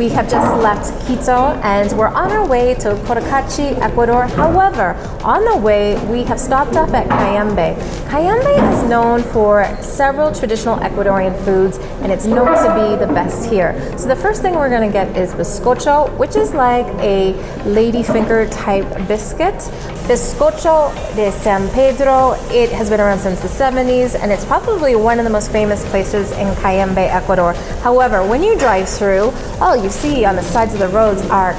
We have just left Quito and we're on our way to Cotacachi, Ecuador. However, on the way, we have stopped off at Cayambe. Cayambe is known for several traditional Ecuadorian foods and it's known to be the best here. So the first thing we're gonna get is bizcocho, which is like a ladyfinger type biscuit. Bizcocho de San Pedro, it has been around since the 70s and it's probably one of the most famous places in Cayambe, Ecuador. However, when you drive through, all you see on the sides of the roads are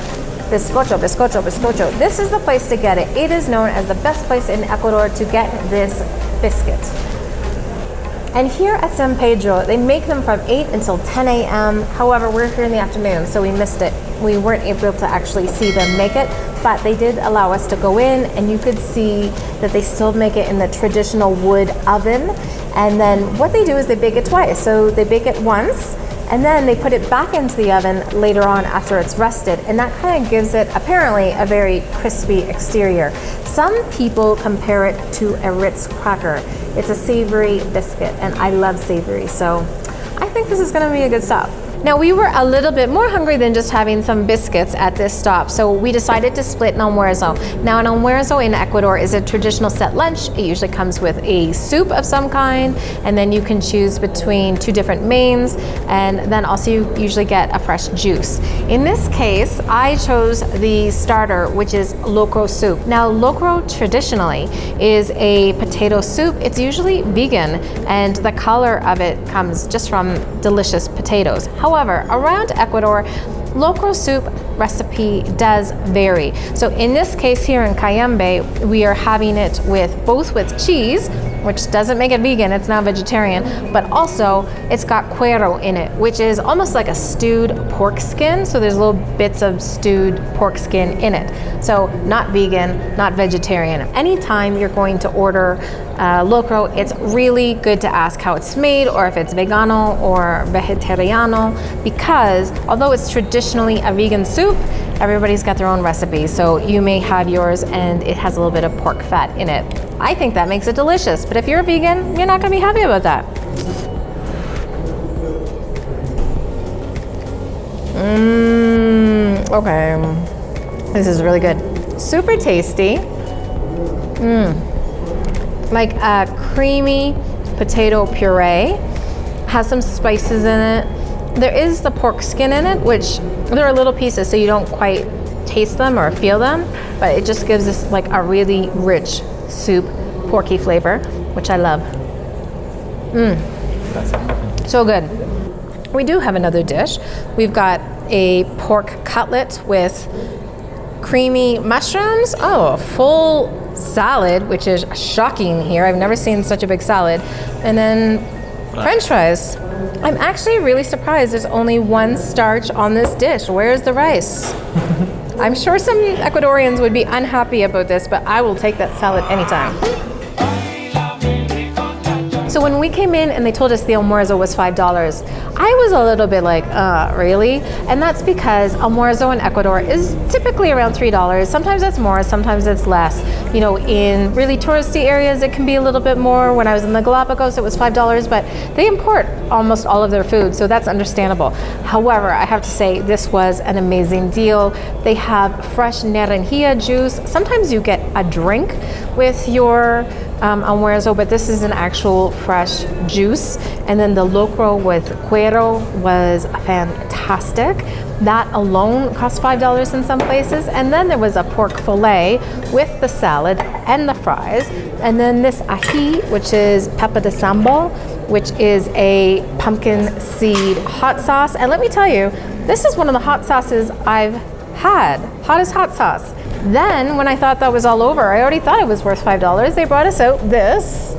bizcocho, bizcocho, bizcocho. This is the place to get it. It is known as the best place in Ecuador to get this biscuit. And here at San Pedro, they make them from 8 until 10 a.m. However, we're here in the afternoon, so we missed it. We weren't able to actually see them make it, but they did allow us to go in and you could see that they still make it in the traditional wood oven. And then what they do is they bake it twice. So they bake it once and then they put it back into the oven later on after it's rested. And that kind of gives it apparently a very crispy exterior. Some people compare it to a Ritz cracker. It's a savory biscuit and I love savory. So I think this is gonna be a good stop. Now we were a little bit more hungry than just having some biscuits at this stop, so we decided to split an almuerzo. Now an almuerzo in Ecuador is a traditional set lunch. It usually comes with a soup of some kind, and then you can choose between 2 different mains, and then also you usually get a fresh juice. In this case, I chose the starter, which is locro soup. Now locro traditionally is a potato soup. It's usually vegan, and the color of it comes just from delicious potatoes. However, around Ecuador, locro soup recipe does vary. So in this case here in Cayambe, we are having it with both with cheese, which doesn't make it vegan, it's not vegetarian, but also it's got cuero in it, which is almost like a stewed pork skin. So there's little bits of stewed pork skin in it. So not vegan, not vegetarian. Anytime you're going to order locro, it's really good to ask how it's made or if it's vegano or vegetariano, because although it's traditionally a vegan soup, everybody's got their own recipe. So you may have yours and it has a little bit of pork fat in it. I think that makes it delicious, but if you're a vegan, you're not gonna be happy about that. Okay. This is really good. Super tasty. Like a creamy potato puree. Has some spices in it. There is the pork skin in it, which there are little pieces, so you don't quite taste them or feel them, but it just gives us like a really rich soup, porky flavor, which I love. So good. We do have another dish. We've got a pork cutlet with creamy mushrooms. Oh, a full salad, which is shocking here. I've never seen such a big salad. And then French fries. I'm actually really surprised there's only one starch on this dish. Where's the rice? I'm sure some Ecuadorians would be unhappy about this, but I will take that salad anytime. So when we came in and they told us the almuerzo was $5, I was a little bit like, really? And that's because almuerzo in Ecuador is typically around $3. Sometimes it's more, sometimes it's less. You know, in really touristy areas, it can be a little bit more. When I was in the Galapagos, it was $5, but they import almost all of their food, so that's understandable. However, I have to say, this was an amazing deal. They have fresh naranjilla juice. Sometimes you get a drink with your almuerzo, but this is an actual fresh juice. And then the locro with cuero was fantastic. That alone cost $5 in some places. And then there was a pork fillet with the salad and the fries. And then this ají, which is pepa de sambo, which is a pumpkin seed hot sauce. And let me tell you, this is one of the hot sauces I've had. Hottest hot sauce. Then when I thought that was all over, I already thought it was worth $5. They brought us out this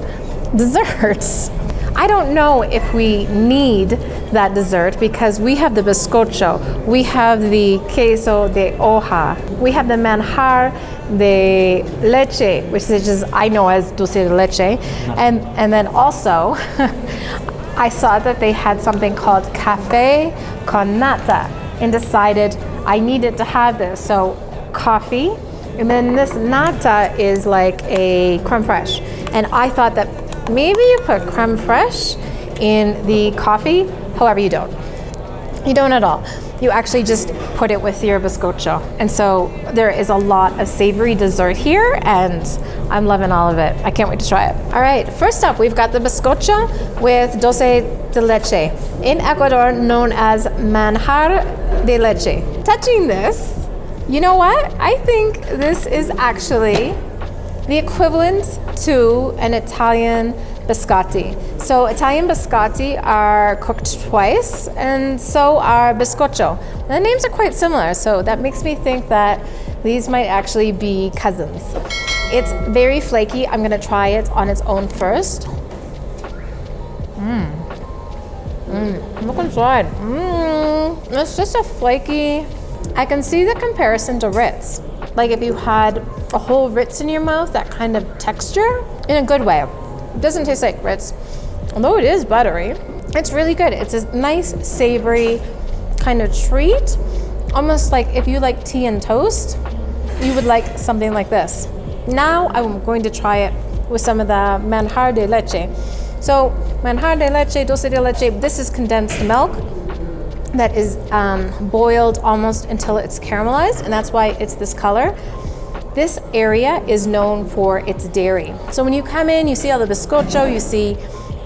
dessert. I don't know if we need that dessert because we have the bizcocho, we have the queso de hoja, we have the manjar de leche, which is just, I know as dulce de leche, and then also I saw that they had something called café con nata and decided I needed to have this. So coffee, and then this nata is like a creme fraiche. And I thought that maybe you put creme fraiche in the coffee. However, you don't. You don't at all. you actually just put it with your bizcocho. And so there is a lot of savory dessert here, and I'm loving all of it. I can't wait to try it. All right, first up, we've got the bizcocho with dulce de leche, in Ecuador known as manjar de leche. Touching this, you know what? I think this is actually the equivalent to an Italian biscotti. So Italian biscotti are cooked twice, and so are bizcocho. The names are quite similar, so that makes me think that these might actually be cousins. It's very flaky. I'm gonna try it on its own first. Look inside. It's just a flaky. I can see the comparison to Ritz. Like if you had a whole Ritz in your mouth, that kind of texture, in a good way. It doesn't taste like Ritz, although it is buttery. It's really good. It's a nice, savory kind of treat. Almost like if you like tea and toast, you would like something like this. Now I'm going to try it with some of the manjar de leche. So manjar de leche, dulce de leche, this is condensed milk that is boiled almost until it's caramelized, and that's why it's this color. This area is known for its dairy. So when you come in, you see all the bizcocho, you see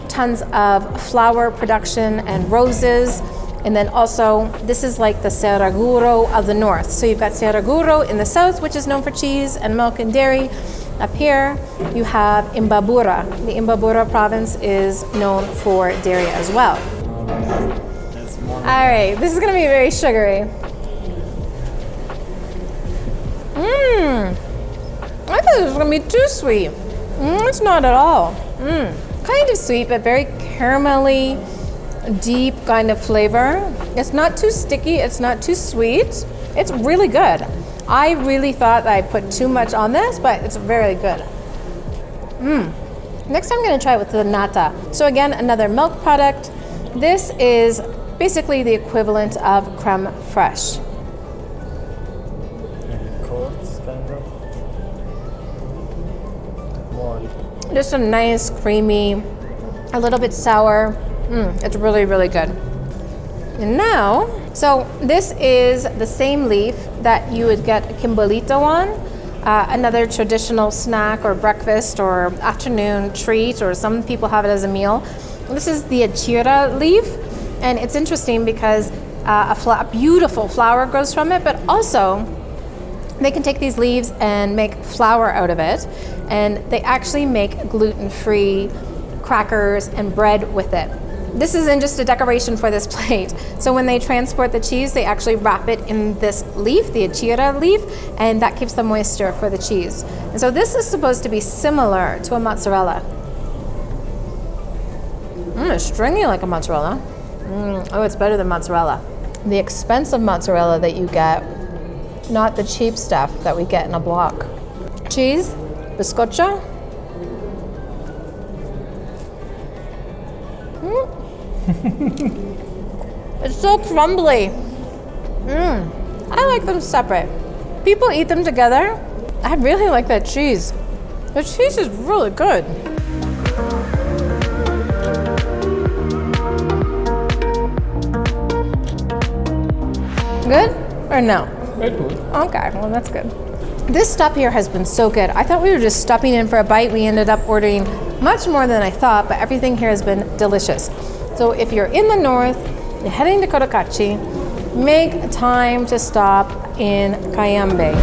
tons of flower production and roses, and then also this is like the Cerraguro of the north. So you've got Cerraguro in the south, which is known for cheese and milk and dairy. Up here, you have Imbabura. The Imbabura province is known for dairy as well. All right, this is gonna be very sugary. I thought it was gonna be too sweet. It's not at all. Kind of sweet, but very caramelly, deep kind of flavor. It's not too sticky, it's not too sweet. It's really good. I really thought that I put too much on this, but it's very good. Next I'm gonna try it with the nata. So again, another milk product. This is basically the equivalent of creme fraiche. Just a nice, creamy, a little bit sour. It's really, really good. And now, so this is the same leaf that you would get a kimbolito on, another traditional snack or breakfast or afternoon treat, or some people have it as a meal. This is the achira leaf, and it's interesting because a beautiful flower grows from it, but also they can take these leaves and make flour out of it, and they actually make gluten-free crackers and bread with it. This isn't just a decoration for this plate. So when they transport the cheese, they actually wrap it in this leaf, the achira leaf, and that keeps the moisture for the cheese. And so this is supposed to be similar to a mozzarella. It's stringy like a mozzarella. Oh, it's better than mozzarella. The expensive mozzarella that you get, not the cheap stuff that we get in a block. Cheese, bizcocho. It's so crumbly. I like them separate. People eat them together. I really like that cheese. The cheese is really good. Good or no? Good. Okay, well that's good. This stop here has been so good. I thought we were just stopping in for a bite. We ended up ordering much more than I thought, but everything here has been delicious. So if you're in the north, you're heading to Cotacachi, make time to stop in Cayambe.